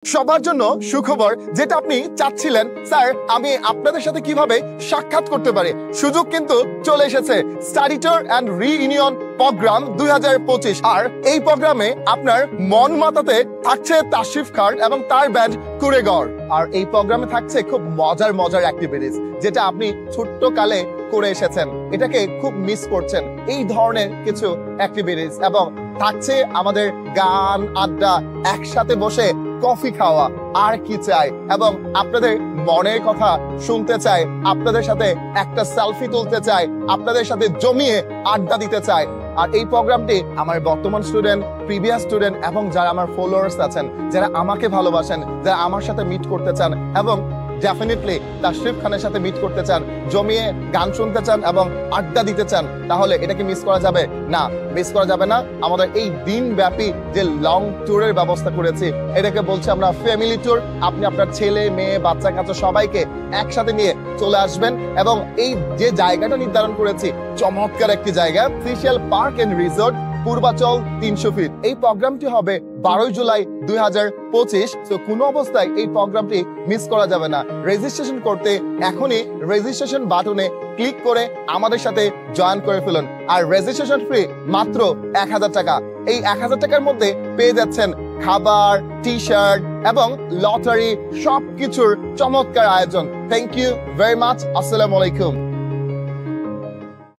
সবার জন্য সুখবর, যেটা আপনি চাচ্ছিলেন স্যার আমি আপনাদের সাথে কিভাবে সাক্ষাৎ করতে পারি। সুযোগ কিন্তু চলে এসেছে। Study tour and reunion program 2025। আর এই প্রোগ্রামে আপনার মন মাতাতে থাকছে তাশরিফ খান এবং তার ব্যান্ড কুড়েগড়। আর এই প্রোগ্রামে থাকছে খুব মজার মজার অ্যাক্টিভিটিস, যেটা আপনি ছোট্ট কালে করে এসেছেন, এটাকে খুব মিস করছেন। এই ধরনের কিছু অ্যাক্টিভিটিস এবং থাকছে আমাদের গান, আড্ডা, একসাথে বসে কফি খাওয়া। আর কি চাই, এবং আপনাদের মনের কথা শুনতে চাই, আপনাদের সাথে একটা সেলফি তুলতে চাই, আপনাদের সাথে জমিয়ে আড্ডা দিতে চাই। আর এই প্রোগ্রামটি আমার বর্তমান স্টুডেন্ট, প্রিভিয়াস স্টুডেন্ট এবং যারা আমার ফলোয়ার্স আছেন, যারা আমাকে ভালোবাসেন, যারা আমার সাথে মিট করতে চান এবং ডেফিনেটলি তাশরিফ খানের সাথে মিট করতে চান, জমিয়ে গান শুনতে চান এবং আড্ডা দিতে চান, তাহলে এটাকে মিস করা যাবে না। মিস করা যাবে না। আমাদের এই দিনব্যাপী যে লং ট্যুরের ব্যবস্থা করেছি, এটাকে বলছি আমরা ফ্যামিলি ট্যুর। আপনি আপনার ছেলে, মেয়ে, বাচ্চা কাচ্চা সবাইকে একসাথে নিয়ে চলে আসবেন। এবং এই যে জায়গাটা নির্ধারণ করেছি, চমৎকার একটি জায়গা, সিশিয়াল park and resort, Purbachal 300 feet. এই প্রোগ্রামটি হবে 12 জুলাই 2025। তো কোনো অবস্থায় এই প্রোগ্রামটি মিস করা যাবে না। রেজিস্ট্রেশন করতে এখনই রেজিস্ট্রেশন বাটনে ক্লিক করে আমাদের সাথে জয়েন করে ফেলুন। আর রেজিস্ট্রেশন ফি মাত্র 1000 টাকা। এই 1000 টাকার মধ্যে পেয়ে যাচ্ছেন খাবার, টি শার্ট এবং লটারি, সবকিছুর চমৎকার আয়োজন। Thank you very much. আসসালামু আলাইকুম।